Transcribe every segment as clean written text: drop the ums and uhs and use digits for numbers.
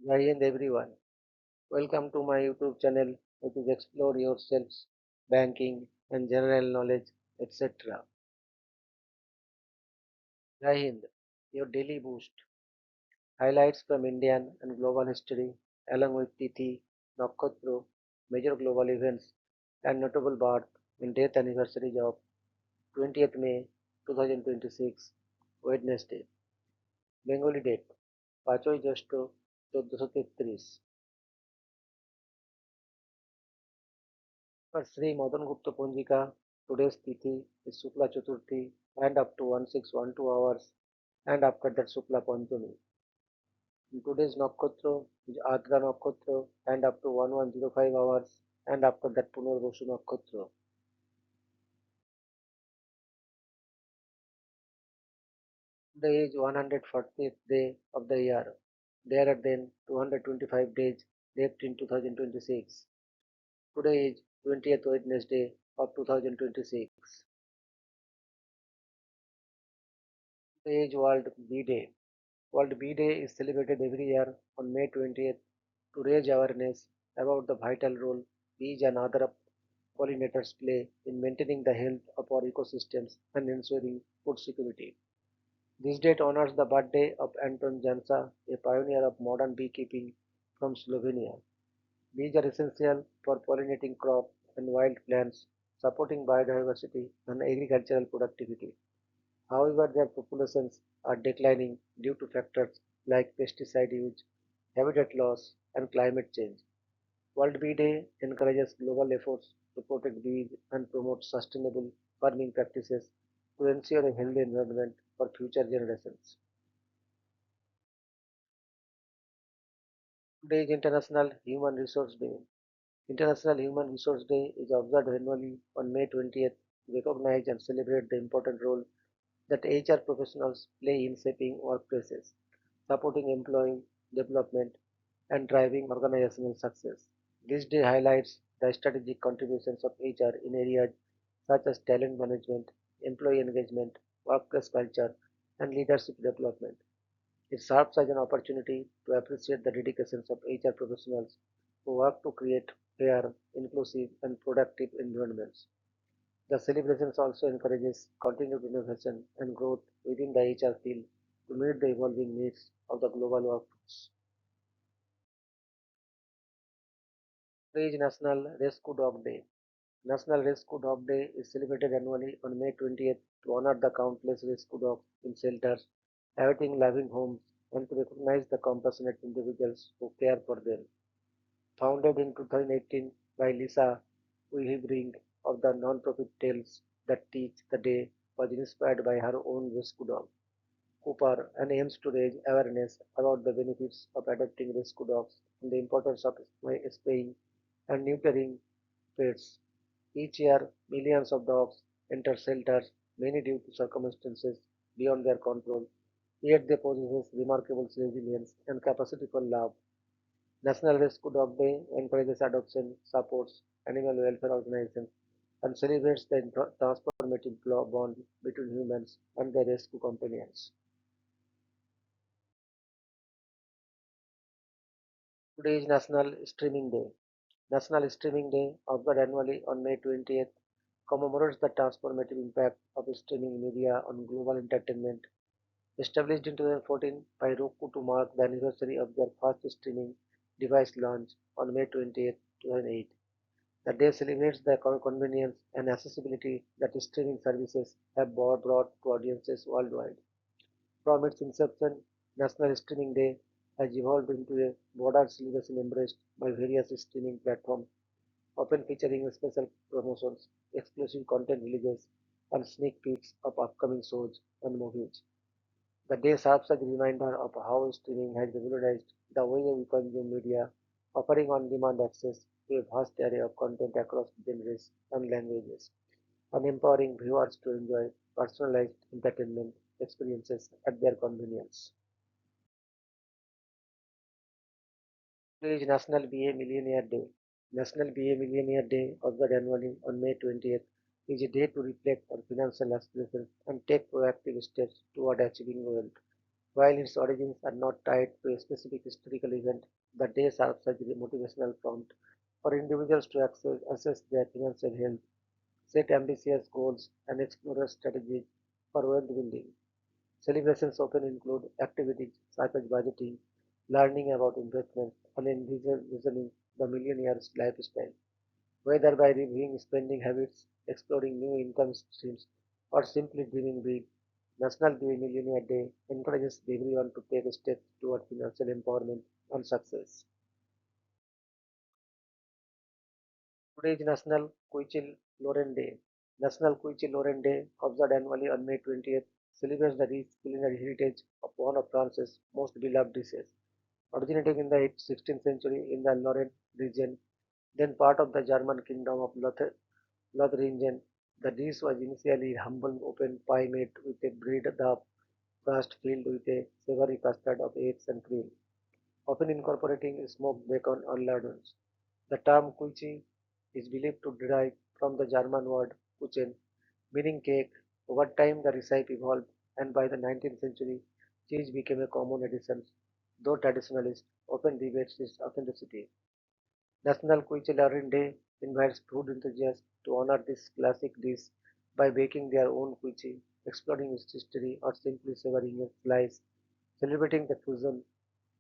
Jai Hind everyone. Welcome to my YouTube channel which is Explore Yourselves, Banking and General Knowledge, etc. Jai Hind, your daily boost. Highlights from Indian and global history along with Tithi, Nakshatra, major global events and notable birth and death anniversaries of 20th May 2026, Wednesday. Bengali date 5ই Jyeshtha 1433 For Sri Madan Gupta Punjika, today's Tithi is Shukla Chaturthi and up to 1612 hours and after that Shukla Panchami. Today's Nakshatra is Adra Nakshatra and up to 1105 hours and after that Punarvasu Nakshatra. Today is 140th day of the year. There are then 225 days left in 2026. Today is 20th Wednesday of 2026. Today is World Bee Day. World Bee Day is celebrated every year on May 20th to raise awareness about the vital role bees and other pollinators play in maintaining the health of our ecosystems and ensuring food security. This date honors the birthday of Anton Jansa, a pioneer of modern beekeeping from Slovenia. Bees are essential for pollinating crops and wild plants, supporting biodiversity and agricultural productivity. However, their populations are declining due to factors like pesticide use, habitat loss, and climate change. World Bee Day encourages global efforts to protect bees and promote sustainable farming practices to ensure a healthy environment for future generations. Today is International Human Resource Day. International Human Resource Day is observed annually on May 20th to recognize and celebrate the important role that HR professionals play in shaping workplaces, supporting employee development, and driving organizational success. This day highlights the strategic contributions of HR in areas such as talent management, employee engagement, workplace culture, and leadership development. It serves as an opportunity to appreciate the dedications of HR professionals who work to create fair, inclusive, and productive environments. The celebrations also encourages continued innovation and growth within the HR field to meet the evolving needs of the global workforce. Today is National Rescue Dog Day. National Rescue Dog Day is celebrated annually on May 20th to honor the countless rescue dogs in shelters, awaiting loving homes, and to recognize the compassionate individuals who care for them. Founded in 2018 by Lisa Wihibring of the non-profit Tales That Teach, the day was inspired by her own rescue dog, Cooper, and aims to raise awareness about the benefits of adopting rescue dogs and the importance of spaying and neutering pets. Each year, millions of dogs enter shelters, many due to circumstances beyond their control, yet they possess remarkable resilience and capacity for love. National Rescue Dog Day encourages adoption, supports animal welfare organizations, and celebrates the transformative bond between humans and their rescue companions. Today is National Streaming Day. National Streaming Day, observed annually on May 20th, commemorates the transformative impact of streaming media on global entertainment. Established in 2014 by Roku to mark the anniversary of their first streaming device launch on May 20th, 2008. The day celebrates the convenience and accessibility that streaming services have brought to audiences worldwide. From its inception, National Streaming Day has evolved into a broader celebration embraced by various streaming platforms, often featuring special promotions, exclusive content releases, and sneak peeks of upcoming shows and movies. The day serves as a reminder of how streaming has revolutionized the way we consume media, offering on-demand access to a vast array of content across genres and languages, and empowering viewers to enjoy personalized entertainment experiences at their convenience. Today is National BA Millionaire Day. National BA Millionaire Day, observed annually on May 20th, is a day to reflect on financial aspirations and take proactive steps toward achieving wealth. While its origins are not tied to a specific historical event, the day serves as a motivational prompt for individuals to assess their financial health, set ambitious goals, and explore strategies for wealth building. Celebrations often include activities such as budgeting, learning about investments, and envisioning the millionaire's lifestyle. Whether by reviewing spending habits, exploring new income streams, or simply dreaming big, National Millionaire Day encourages everyone to take steps toward financial empowerment and success. Today is National Kuichil Loren Day. National Kuichil Loren Day, observed annually on May 20th, celebrates the rich culinary heritage of one of France's most beloved dishes. Originating in the 16th century in the Lorraine region, then part of the German kingdom of Lotharingen, the dish was initially humble open pie made with a bread dough crust filled with a savory custard of eggs and cream, often incorporating smoked bacon or lardons. The term Kuichi is believed to derive from the German word Kuchen, meaning cake. Over time, the recipe evolved, and by the 19th century, cheese became a common addition, though traditionalists often debate its authenticity. National Kuichelarin Day invites food enthusiasts to honor this classic dish by baking their own kuichi, exploring its history, or simply savoring a slice, celebrating the fusion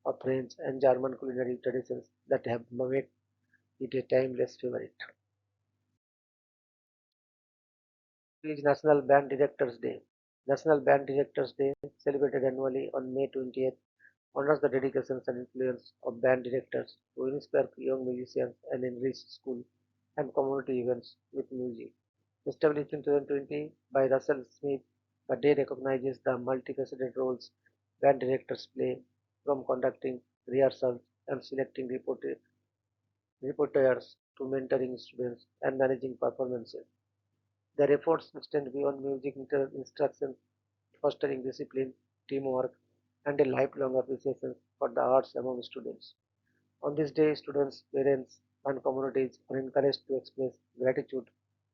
of French and German culinary traditions that have made it a timeless favorite. It is National Band Directors Day. National Band Directors Day, celebrated annually on May 20th, honors the dedications and influence of band directors who inspire young musicians and enrich school and community events with music. Established in 2020 by Russell Smith, the day recognizes the multifaceted roles band directors play, from conducting rehearsals and selecting repertoires to mentoring students and managing performances. Their efforts extend beyond music instruction, fostering discipline, teamwork, and a lifelong appreciation for the arts among students. On this day, students, parents, and communities are encouraged to express gratitude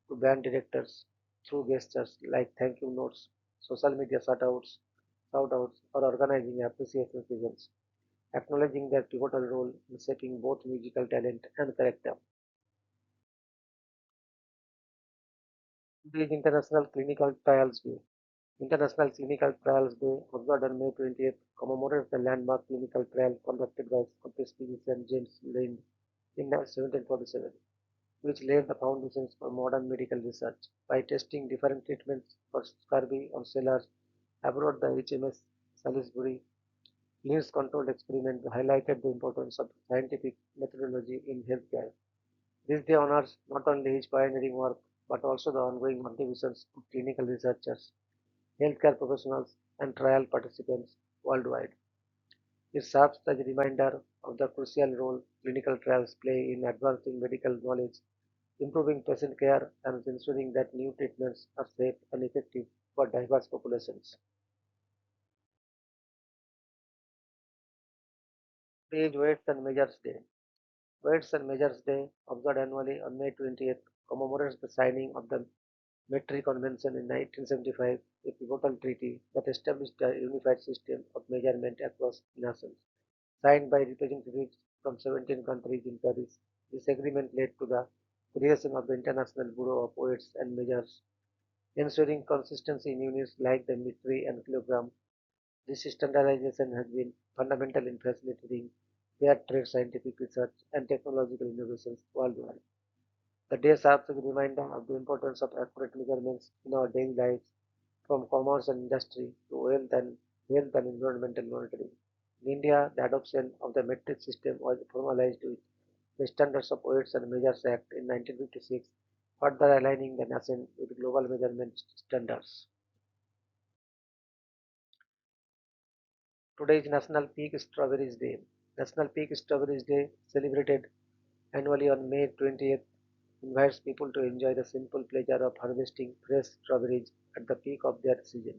to band directors through gestures like thank you notes, social media shout outs, or organizing appreciation events, acknowledging their pivotal role in shaping both musical talent and character. Today is International Clinical Trials Day. International Clinical Trials Day, observed on May 20th, commemorates the landmark clinical trial conducted by Scottish physician James Lind in 1747, which laid the foundations for modern medical research. By testing different treatments for scurvy on sailors aboard the HMS Salisbury, Lind's controlled experiment highlighted the importance of scientific methodology in healthcare. This day honors not only his pioneering work but also the ongoing contributions of clinical researchers, healthcare professionals, and trial participants worldwide. It serves as a reminder of the crucial role clinical trials play in advancing medical knowledge, improving patient care, and ensuring that new treatments are safe and effective for diverse populations. Today is Weights and Measures Day. Weights and Measures Day, observed annually on May 20th, commemorates the signing of the Metric Convention in 1975, a pivotal treaty that established a unified system of measurement across nations. Signed by representatives from 17 countries in Paris, this agreement led to the creation of the International Bureau of Weights and Measures, ensuring consistency in units like the metric and kilogram. This standardization has been fundamental in facilitating fair trade, scientific research, and technological innovations worldwide. The day serves as a reminder of the importance of accurate measurements in our daily lives, from commerce and industry to health and environmental monitoring. In India, the adoption of the metric system was formalized with the Standards of Weights and Measures Act in 1956, further aligning the nation with global measurement standards. Today is National Peak Strawberries Day. National Peak Strawberries Day, celebrated annually on May 20th, invites people to enjoy the simple pleasure of harvesting fresh strawberries at the peak of their season.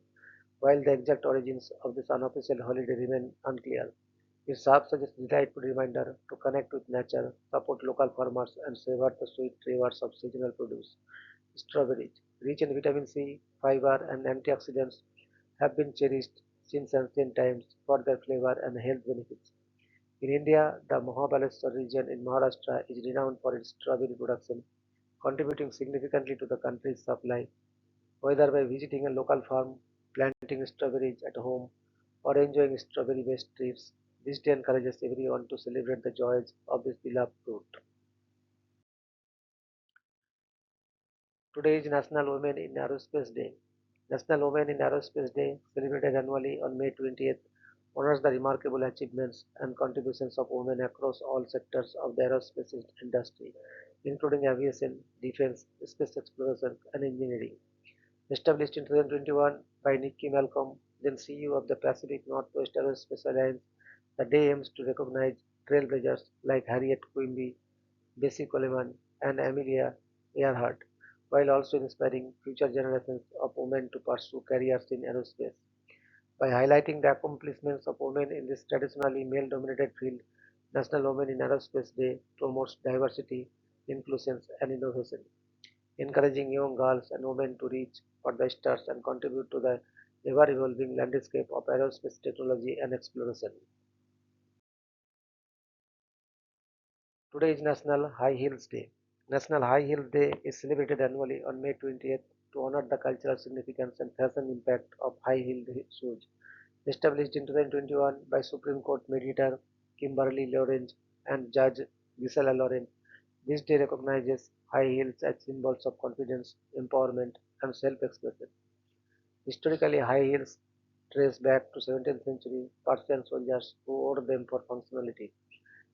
While the exact origins of this unofficial holiday remain unclear, it serves as a delightful reminder to connect with nature, support local farmers, and savor the sweet flavors of seasonal produce. Strawberries, rich in vitamin C, fiber, and antioxidants, have been cherished since ancient times for their flavor and health benefits. In India, the Mahabaleshwar region in Maharashtra is renowned for its strawberry production, contributing significantly to the country's supply. Whether by visiting a local farm, planting strawberries at home, or enjoying strawberry-based trips, this day encourages everyone to celebrate the joys of this beloved fruit. Today is National Women in Aerospace Day. National Women in Aerospace Day, celebrated annually on May 20th, honors the remarkable achievements and contributions of women across all sectors of the aerospace industry, including aviation, defense, space exploration, and engineering. Established in 2021 by Nikki Malcolm, then CEO of the Pacific Northwest Aerospace Alliance, the day aims to recognize trailblazers like Harriet Quimby, Bessie Coleman, and Amelia Earhart, while also inspiring future generations of women to pursue careers in aerospace. By highlighting the accomplishments of women in this traditionally male-dominated field, National Women in Aerospace Day promotes diversity, inclusion, and innovation, encouraging young girls and women to reach for the stars and contribute to the ever-evolving landscape of aerospace technology and exploration. Today is National High Heels Day. National High Heels Day is celebrated annually on May 20th to honor the cultural significance and fashion impact of high-heeled shoes. Established in 2021 by Supreme Court mediator Kimberly Lawrence and Judge Gisela Lawrence, this day recognizes high heels as symbols of confidence, empowerment, and self-expression. Historically, high heels trace back to 17th century Persian soldiers who wore them for functionality,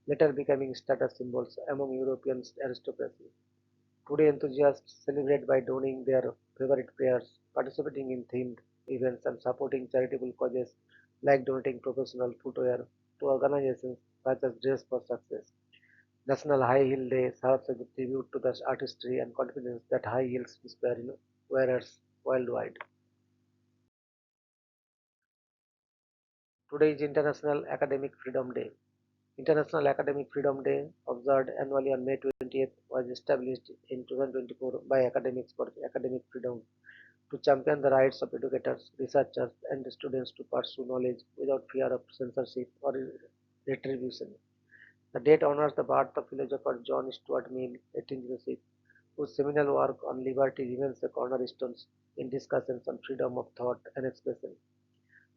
later becoming status symbols among European aristocracy. Today, enthusiasts celebrate by donning their favorite pairs, participating in themed events, and supporting charitable causes like donating professional footwear to organizations such as Dress for Success. National High Heel Day serves as a tribute to the artistry and confidence that high heels inspire in wearers worldwide. Today is International Academic Freedom Day. International Academic Freedom Day, observed annually on May 20th, was established in 2024 by academics for academic freedom to champion the rights of educators, researchers, and students to pursue knowledge without fear of censorship or retribution. The date honors the birth of philosopher John Stuart Mill, 1806, whose seminal work on liberty remains a cornerstone in discussions on freedom of thought and expression.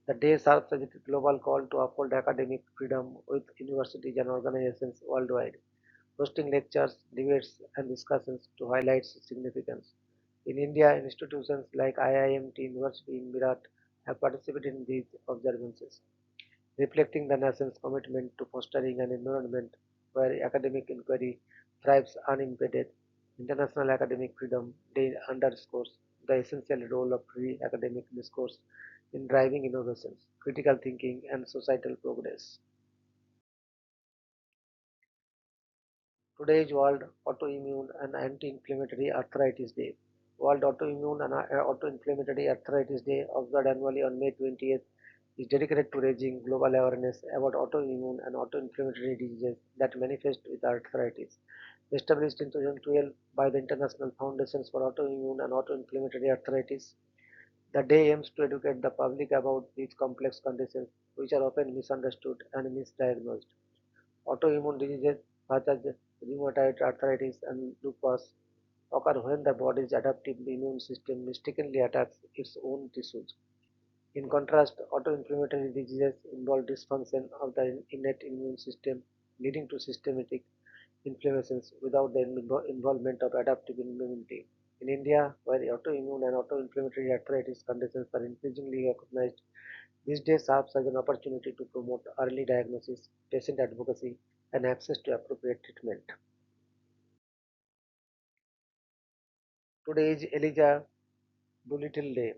The day serves as a global call to uphold academic freedom with universities and organizations worldwide, hosting lectures, debates, and discussions to highlight its significance. In India, institutions like IIMT University in Meerut have participated in these observances, reflecting the nation's commitment to fostering an environment where academic inquiry thrives unimpeded. International Academic Freedom Day underscores the essential role of free academic discourse in driving innovations, critical thinking, and societal progress. Today is World Autoimmune and Anti-Inflammatory Arthritis Day. World Autoimmune and Autoinflammatory Arthritis Day, observed annually on May 20th, is dedicated to raising global awareness about autoimmune and autoinflammatory diseases that manifest with arthritis. Established in 2012 by the International Foundations for Autoimmune and Autoinflammatory Arthritis, the day aims to educate the public about these complex conditions which are often misunderstood and misdiagnosed. Autoimmune diseases such as rheumatoid arthritis and lupus occur when the body's adaptive immune system mistakenly attacks its own tissues. In contrast, autoinflammatory diseases involve dysfunction of the innate immune system, leading to systematic inflammations without the involvement of adaptive immunity. In India, where autoimmune and autoinflammatory arthritis conditions are increasingly recognized, this day serves as an opportunity to promote early diagnosis, patient advocacy, and access to appropriate treatment. Today is Elijah Doolittle Day.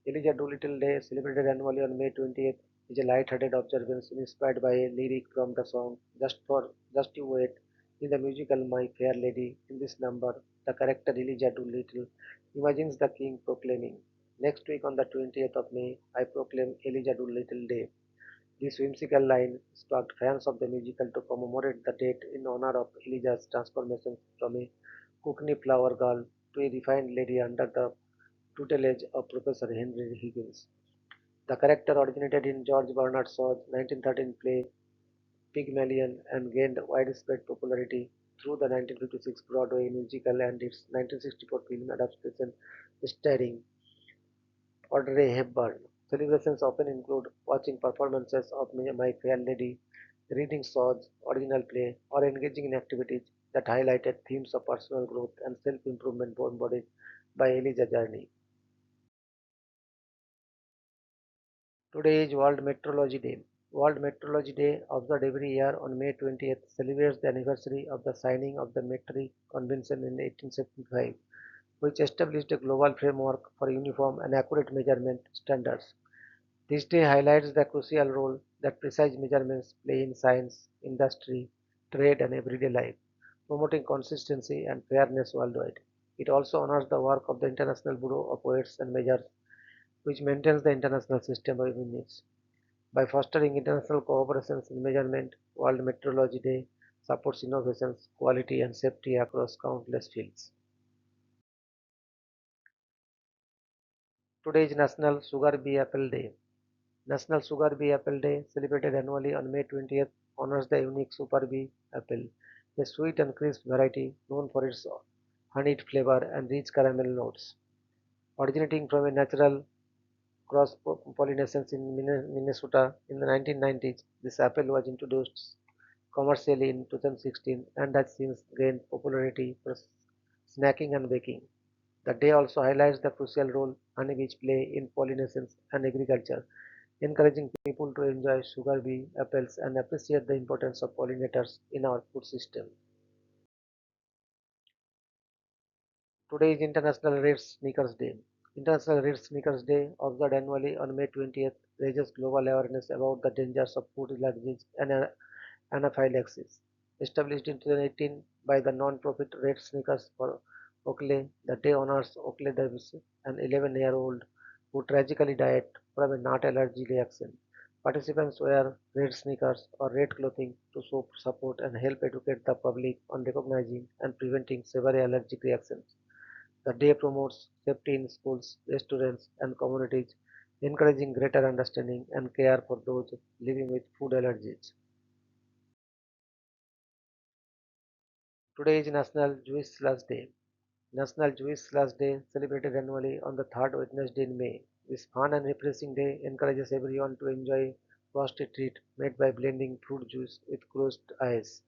Elijah Doolittle Day, celebrated annually on May 20th, is a light-hearted observance inspired by a lyric from the song Just You Wait in the musical My Fair Lady. In this number, the character Elijah Doolittle imagines the king proclaiming, "Next week on the 20th of May, I proclaim Elijah Doolittle Day." This whimsical line sparked fans of the musical to commemorate the date in honor of Elijah's transformation from a cockney flower girl to a refined lady under the tutelage of Professor Henry Higgins. The character originated in George Bernard Shaw's 1913 play Pygmalion and gained widespread popularity through the 1956 Broadway musical and its 1964 film adaptation starring Audrey Hepburn. Celebrations often include watching performances of My Fair Lady, reading Shaw's original play, or engaging in activities that highlighted themes of personal growth and self-improvement embodied by Elijah Journey. Today is World Meteorology Day. World Meteorology Day, observed every year on May 20th, celebrates the anniversary of the signing of the Metric Convention in 1875, which established a global framework for uniform and accurate measurement standards. This day highlights the crucial role that precise measurements play in science, industry, trade, and everyday life, promoting consistency and fairness worldwide. It also honors the work of the International Bureau of Weights and Measures, which maintains the international system of units. By fostering international cooperation in measurement, World Meteorology Day supports innovations, quality, and safety across countless fields. Today is National Sugar Bee Apple Day. National Sugar Bee Apple Day, celebrated annually on May 20th, honors the unique Super Bee apple, a sweet and crisp variety known for its honeyed flavor and rich caramel notes. Originating from a natural cross pollination in Minnesota in the 1990s, this apple was introduced commercially in 2016 and has since gained popularity for snacking and baking. The day also highlights the crucial role honeybees play in pollination and agriculture, encouraging people to enjoy sugar bee apples and appreciate the importance of pollinators in our food system. Today is International Red Sneakers Day. International Red Sneakers Day, observed annually on May 20th, raises global awareness about the dangers of food allergies and anaphylaxis. Established in 2018 by the non-profit Red Sneakers for Oakley, the day honors Oakley Davis, an 11-year-old who tragically died from a nut allergy reaction. Participants wear red sneakers or red clothing to show support and help educate the public on recognizing and preventing severe allergic reactions. The day promotes safety in schools, restaurants, and communities, encouraging greater understanding and care for those living with food allergies. Today is National Jewish Slush Day. National Jewish Slush Day, celebrated annually on the third Wednesday in May. This fun and refreshing day encourages everyone to enjoy frosty treat made by blending fruit juice with closed eyes.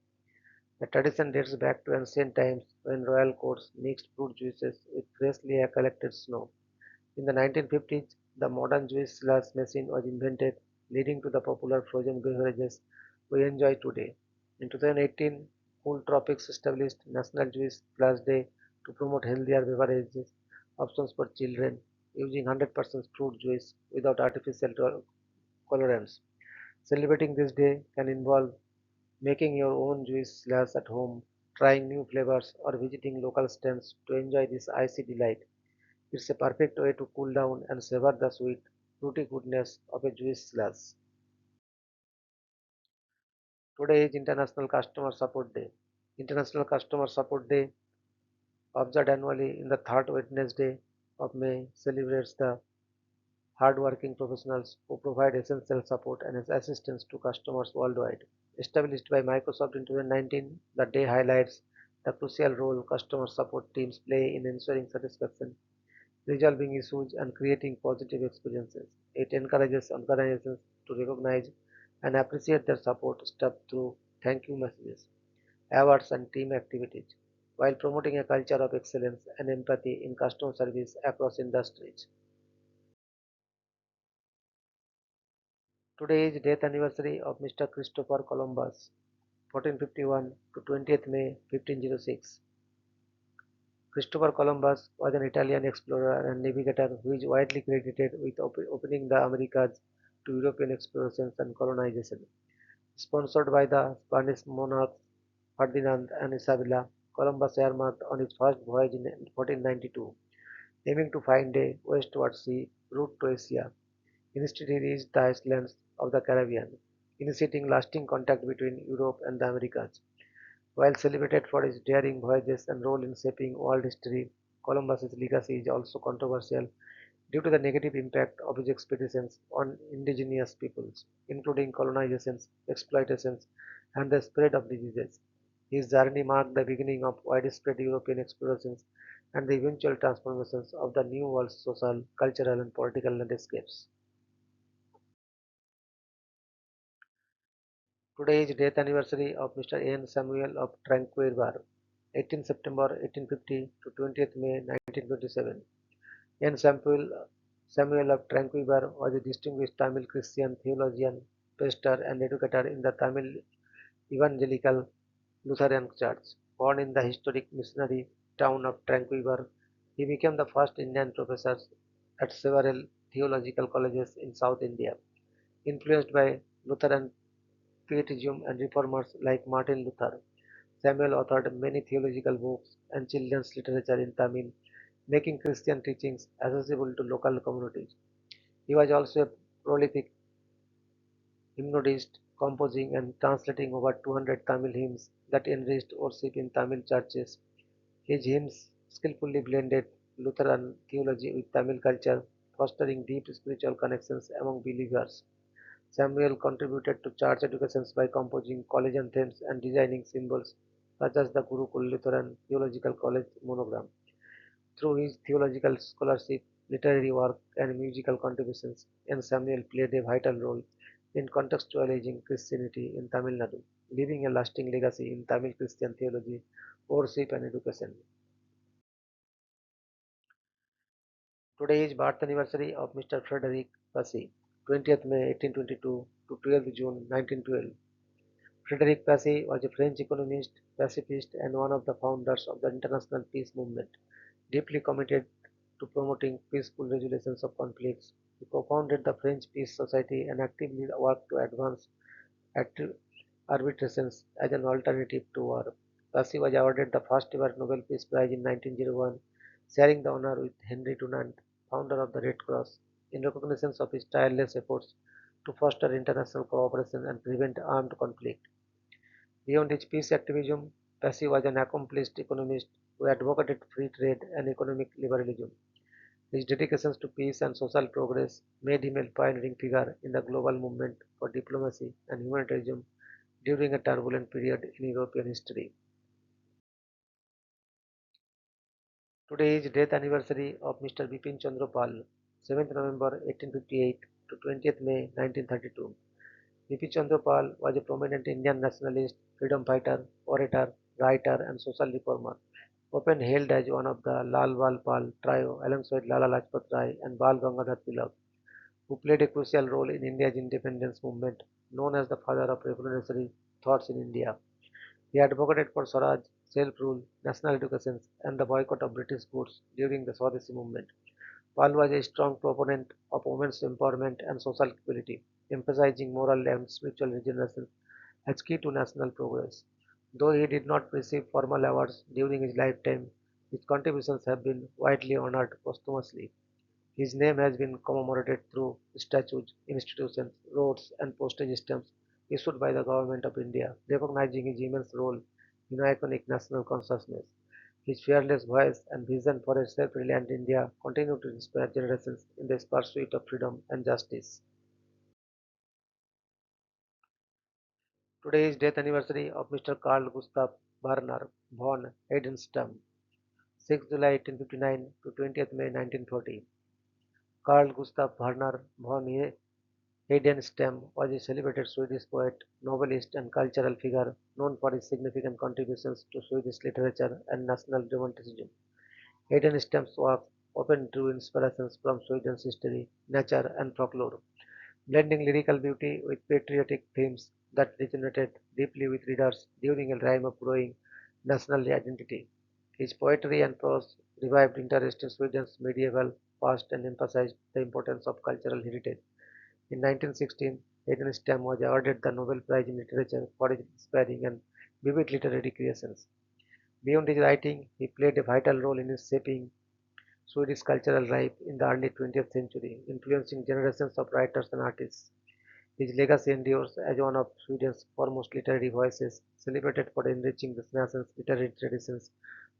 The tradition dates back to ancient times when royal courts mixed fruit juices with freshly collected snow. In the 1950s, the modern Jewish slush machine was invented, leading to the popular frozen beverages we enjoy today. In 2018, Cool Tropics established National Jewish Slush Day to promote healthier beverages options for children using 100% fruit juice without artificial colorants. Celebrating this day can involve making your own juice slush at home, trying new flavors, or visiting local stands to enjoy this icy delight. It's a perfect way to cool down and savor the sweet, fruity goodness of a juice slush. Today is International Customer Support Day. International Customer Support Day, observed annually in the third Wednesday of May, celebrates the hardworking professionals who provide essential support and assistance to customers worldwide. Established by Microsoft in 2019, the day highlights the crucial role customer support teams play in ensuring satisfaction, resolving issues, and creating positive experiences. It encourages organizations to recognize and appreciate their support staff through thank you messages, awards, and team activities, while promoting a culture of excellence and empathy in customer service across industries. Today is death anniversary of Mr. Christopher Columbus, 1451 to 20th May 1506. Christopher Columbus was an Italian explorer and navigator who is widely credited with opening the Americas to European explorations and colonization. Sponsored by the Spanish monarchs Ferdinand and Isabella, Columbus embarked on his first voyage in 1492, aiming to find a westward sea route to Asia. Instead, he reached the islands of the Caribbean, initiating lasting contact between Europe and the Americas. While celebrated for his daring voyages and role in shaping world history, Columbus's legacy is also controversial. due to the negative impact of his expeditions on indigenous peoples, including colonizations, exploitations, and the spread of diseases. His journey marked the beginning of widespread European explorations and the eventual transformations of the New World's social, cultural, and political landscapes. Today is death anniversary of Mr. N. Samuel of Tranquebar, 18 September 1850 to 20th May 1927. N. Samuel of Tranquebar was a distinguished Tamil Christian theologian, pastor, and educator in the Tamil Evangelical Lutheran Church. Born in the historic missionary town of Tranquebar, he became the first Indian professor at several theological colleges in South India. Influenced by Lutheran Pietism and reformers like Martin Luther, Samuel authored many theological books and children's literature in Tamil, making Christian teachings accessible to local communities. He was also a prolific hymnodist, composing and translating over 200 Tamil hymns that enriched worship in Tamil churches. His hymns skillfully blended Lutheran theology with Tamil culture, fostering deep spiritual connections among believers. Samuel contributed to church education by composing college anthems and designing symbols such as the Gurukul Lutheran Theological College monogram. Through his theological scholarship, literary work, and musical contributions, N. Samuel played a vital role in contextualizing Christianity in Tamil Nadu, leaving a lasting legacy in Tamil Christian theology, worship, and education. Today is birth anniversary of Mr. Frederick Passy, 20th May 1822 to 12th June 1912. Frederick Passy was a French economist, pacifist, and one of the founders of the international peace movement, deeply committed to promoting peaceful resolutions of conflicts. He co-founded the French Peace Society and actively worked to advance arbitrations as an alternative to war. Passy was awarded the first ever Nobel Peace Prize in 1901, sharing the honor with Henry Dunant, founder of the Red Cross, in recognition of his tireless efforts to foster international cooperation and prevent armed conflict. Beyond his peace activism, Passy was an accomplished economist who advocated free trade and economic liberalism. His dedications to peace and social progress made him a pioneering figure in the global movement for diplomacy and humanitarianism during a turbulent period in European history. Today is death anniversary of Mr. Bipin Chandra Pal, 7th November 1858 to 20th May 1932. Bipin Chandra Pal was a prominent Indian nationalist, freedom fighter, orator, writer, and social reformer, often hailed as one of the Lal Bal Pal trio alongside Lala Lajpat Rai and Bal Gangadhar Tilak, who played a crucial role in India's independence movement, known as the father of revolutionary thoughts in India. He advocated for Swaraj, self-rule, national education, and the boycott of British goods during the Swadeshi movement. Pal was a strong proponent of women's empowerment and social equality, emphasizing moral and spiritual regeneration as key to national progress. Though he did not receive formal awards during his lifetime, his contributions have been widely honored posthumously. His name has been commemorated through statues, institutions, roads, and postage stamps issued by the Government of India, recognizing his immense role in iconic national consciousness. His fearless voice and vision for a self-reliant India continue to inspire generations in the pursuit of freedom and justice. Today is death anniversary of Mr. Carl Gustav Werner von Heidenstam, 6th July 1859 to 20th May 1940. Carl Gustav Werner von Heidenstam was a celebrated Swedish poet, novelist, and cultural figure known for his significant contributions to Swedish literature and national romanticism. Heidenstam's work often drew inspirations from Sweden's history, nature, and folklore, blending lyrical beauty with patriotic themes that resonated deeply with readers during a time of growing national identity. His poetry and prose revived interest in Sweden's medieval past and emphasized the importance of cultural heritage. In 1916, Heidenstam was awarded the Nobel Prize in Literature for his inspiring and vivid literary creations. Beyond his writing, he played a vital role in shaping Swedish cultural life in the early 20th century, influencing generations of writers and artists. His legacy endures as one of Sweden's foremost literary voices, celebrated for enriching the nation's literary traditions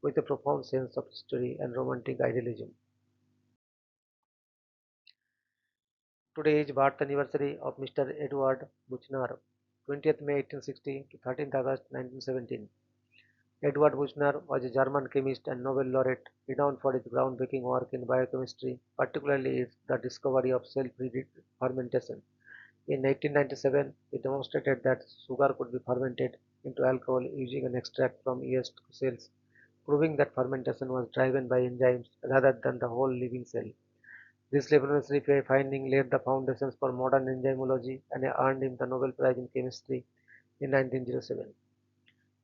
with a profound sense of history and romantic idealism. Today is birth anniversary of Mr. Edward Buchner, 20th May 1860 to 13th August 1917. Edward Buchner was a German chemist and Nobel laureate renowned for his groundbreaking work in biochemistry, particularly the discovery of self-fermentation. In 1897, he demonstrated that sugar could be fermented into alcohol using an extract from yeast cells, proving that fermentation was driven by enzymes rather than the whole living cell. This revolutionary finding laid the foundations for modern enzymology and earned him the Nobel Prize in Chemistry in 1907.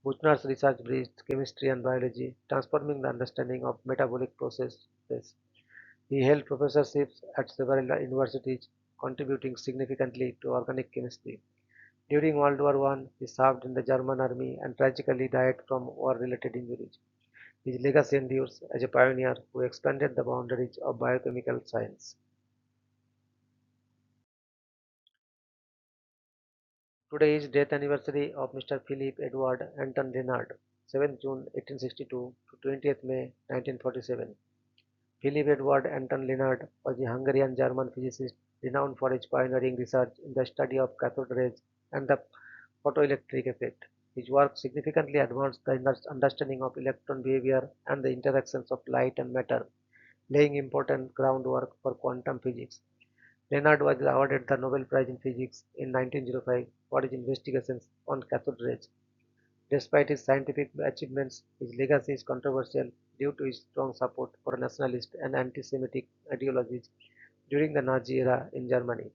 Buchner's research bridged chemistry and biology, transforming the understanding of metabolic processes. He held professorships at several universities, contributing significantly to organic chemistry. During World War I, he served in the German army and tragically died from war-related injuries. His legacy endures as a pioneer who expanded the boundaries of biochemical science. Today is death anniversary of Mr. Philip Edward Anton Renard, 7th June 1862 to 20th May 1947. Philip Edward Anton Renard was a Hungarian-German physicist renowned for his pioneering research in the study of cathode rays and the photoelectric effect. His work significantly advanced the understanding of electron behavior and the interactions of light and matter, laying important groundwork for quantum physics. Renard was awarded the Nobel Prize in Physics in 1905 for his investigations on cathode rays. Despite his scientific achievements, his legacy is controversial due to his strong support for nationalist and anti-Semitic ideologies during the Nazi era in Germany.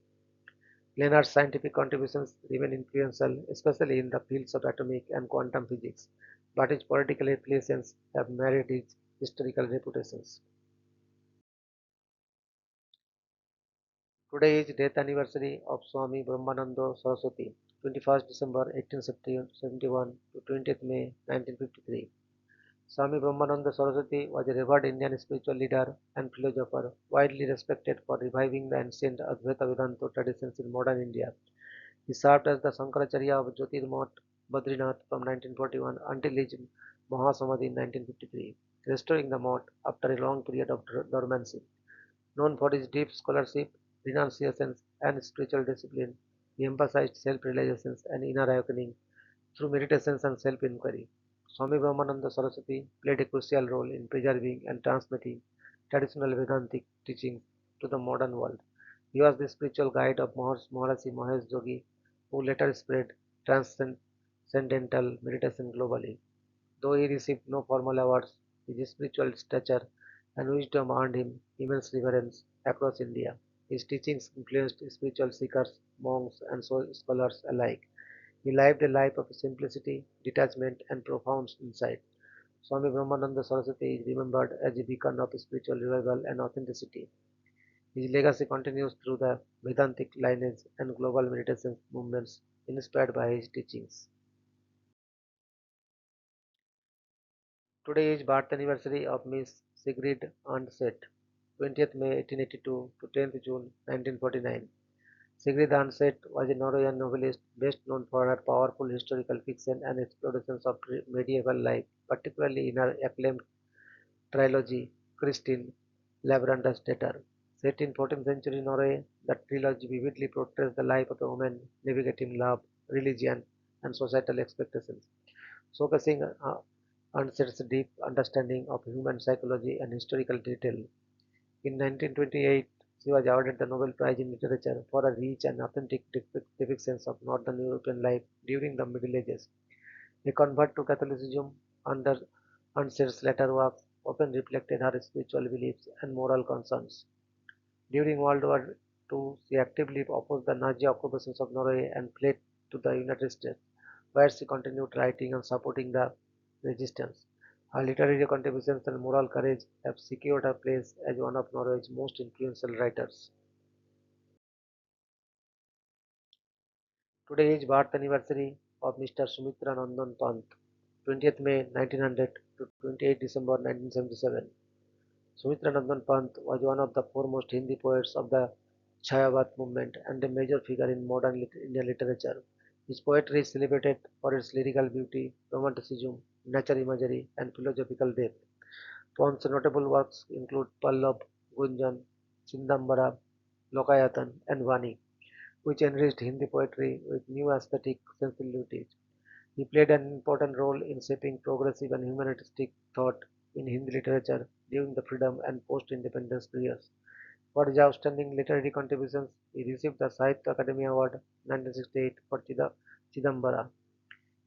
Leonard's scientific contributions remain influential, especially in the fields of atomic and quantum physics, but his political affiliations have marred his historical reputations. Today is death anniversary of Swami Brahmananda Saraswati, 21st December 1871 to 20th May 1953. Swami Brahmananda Saraswati was a revered Indian spiritual leader and philosopher, widely respected for reviving the ancient Advaita Vedanta traditions in modern India. He served as the Shankaracharya of Jyotirmath Badrinath from 1941 until his Mahasamadhi in 1953, restoring the mott after a long period of dormancy. Known for his deep scholarship, renunciation, and spiritual discipline, he emphasized self-realization and inner awakening through meditations and self-inquiry. Swami Brahmananda Saraswati played a crucial role in preserving and transmitting traditional Vedantic teachings to the modern world. He was the spiritual guide of Maharishi Mahesh Yogi, who later spread transcendental meditation globally. Though he received no formal awards, his spiritual stature and wisdom earned him immense reverence across India. His teachings influenced spiritual seekers, monks, and scholars alike. He lived a life of simplicity, detachment, and profound insight. Swami Brahmananda Saraswati is remembered as a beacon of spiritual revival and authenticity. His legacy continues through the Vedantic lineage and global meditation movements inspired by his teachings. Today is birth anniversary of Miss Sigrid Arndt, 20th May 1882 to 10th June 1949. Sigrid Arndt was a Norwegian novelist best known for her powerful historical fiction and explorations of medieval life, particularly in her acclaimed trilogy Christine Lavranda's Daughter. Set in 14th century Norway, the trilogy vividly portrays the life of a woman navigating love, religion, and societal expectations, showcasing Arndt's deep understanding of human psychology and historical detail. In 1928, she was awarded the Nobel Prize in Literature for her rich and authentic depictions of Northern European life during the Middle Ages. A convert to Catholicism, under Ernst's later works often reflected her spiritual beliefs and moral concerns. During World War II, she actively opposed the Nazi occupations of Norway and fled to the United States, where she continued writing and supporting the resistance. Her literary contributions and moral courage have secured her place as one of Norway's most influential writers. Today is birth anniversary of Mr. Sumitra Nandan Pant, 20th May 1900 to 28 December 1977. Sumitra Nandan Pant was one of the foremost Hindi poets of the Chayavad movement and a major figure in modern Indian literature. His poetry is celebrated for its lyrical beauty, romanticism, nature imagery, and philosophical depth. Pant's notable works include Pallav, Gunjan, Chindambara, Lokayatan, and Vani, which enriched Hindi poetry with new aesthetic sensibilities. He played an important role in shaping progressive and humanistic thought in Hindi literature during the freedom and post-independence periods. For his outstanding literary contributions, he received the Sahitya Academy Award 1968 for Chidambara.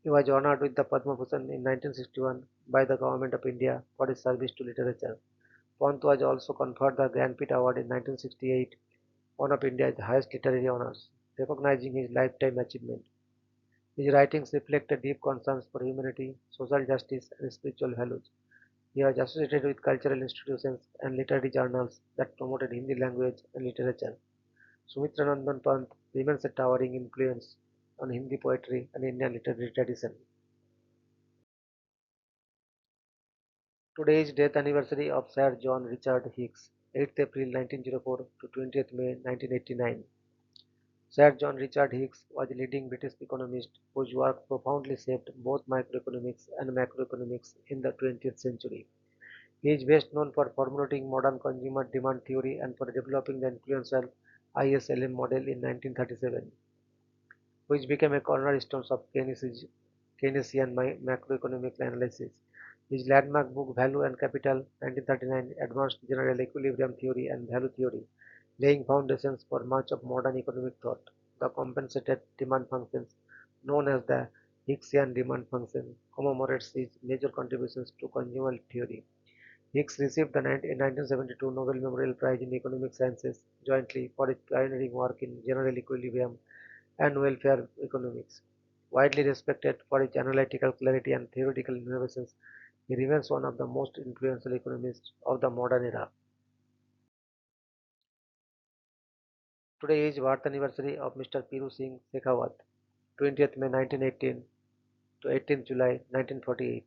He was honored with the Padma Bhushan in 1961 by the Government of India for his service to literature. Pant was also conferred the Gyanpith Award in 1968, one of India's highest literary honors, recognizing his lifetime achievement. His writings reflect a deep concerns for humanity, social justice, and spiritual values. He was associated with cultural institutions and literary journals that promoted Hindi language and literature. Sumitra Nandan Pant remains a towering influence on Hindi poetry and Indian literary tradition. Today is death anniversary of Sir John Richard Hicks, 8th April 1904 to 20th May 1989. Sir John Richard Hicks was a leading British economist whose work profoundly shaped both microeconomics and macroeconomics in the 20th century. He is best known for formulating modern consumer demand theory and for developing the influential ISLM model in 1937, which became a cornerstone of Keynesian macroeconomic analysis. His landmark book Value and Capital 1939 advanced general equilibrium theory and value theory, laying foundations for much of modern economic thought. The compensated demand functions, known as the Hicksian demand function, commemorates his major contributions to consumer theory. Hicks received the 1972 Nobel Memorial Prize in Economic Sciences jointly for his pioneering work in general equilibrium and welfare economics. Widely respected for his analytical clarity and theoretical innovations, he remains one of the most influential economists of the modern era. Today is birth anniversary of Mr. Piru Singh Shekhawat, 20th May 1918 to 18th July 1948.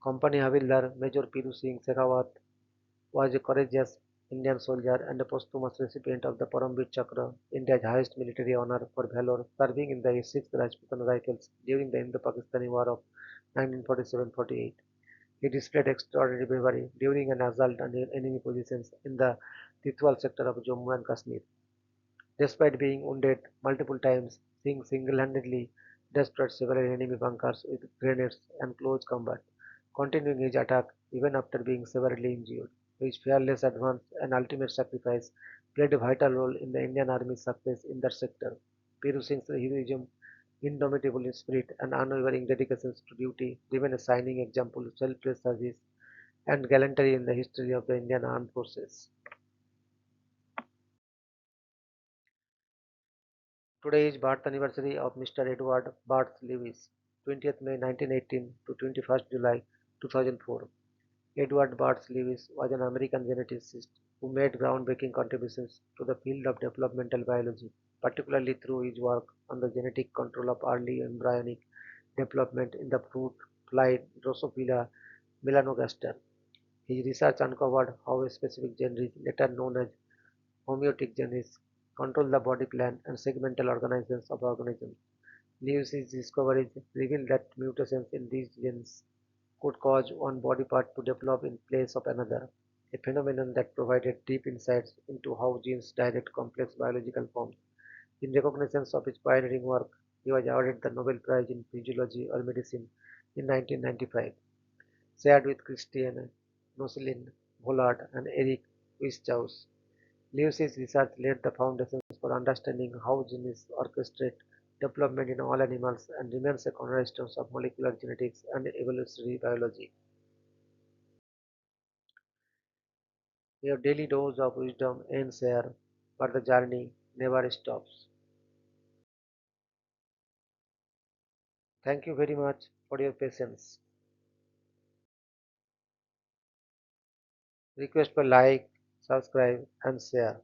Company Havildar Major Piru Singh Shekhawat was a courageous Indian soldier and a posthumous recipient of the Paramveer Chakra, India's highest military honor for valor, serving in the 6th Rajputana Rifles during the Indo-Pakistani War of 1947-48. He displayed extraordinary bravery during an assault on enemy positions in the Titwal sector of Jammu and Kashmir. Despite being wounded multiple times, Singh single-handedly destroyed several enemy bunkers with grenades and close combat, continuing his attack even after being severely injured. His fearless advance and ultimate sacrifice played a vital role in the Indian Army's success in that sector. Piru Singh's heroism, indomitable spirit, and unwavering dedication to duty remain a shining example of selfless service and gallantry in the history of the Indian Armed Forces. Today is birth anniversary of Mr. Edward Barth Lewis, 20th May 1918 to 21st July 2004. Edward Barth Lewis was an American geneticist who made groundbreaking contributions to the field of developmental biology, particularly through his work on the genetic control of early embryonic development in the fruit fly Drosophila melanogaster. His research uncovered how a specific gene, later known as homeotic genes, control the body plan and segmental organizations of organisms. Lewis's discoveries revealed that mutations in these genes could cause one body part to develop in place of another, a phenomenon that provided deep insights into how genes direct complex biological forms. In recognition of his pioneering work, he was awarded the Nobel Prize in Physiology or Medicine in 1995, shared with Christiane Nocelin Vollard and Eric Wischaus. Lewis's research laid the foundations for understanding how genes orchestrate development in all animals and remains a cornerstone of molecular genetics and evolutionary biology. Your daily dose of wisdom ends here, but the journey never stops. Thank you very much for your patience. Request for like, subscribe, and share.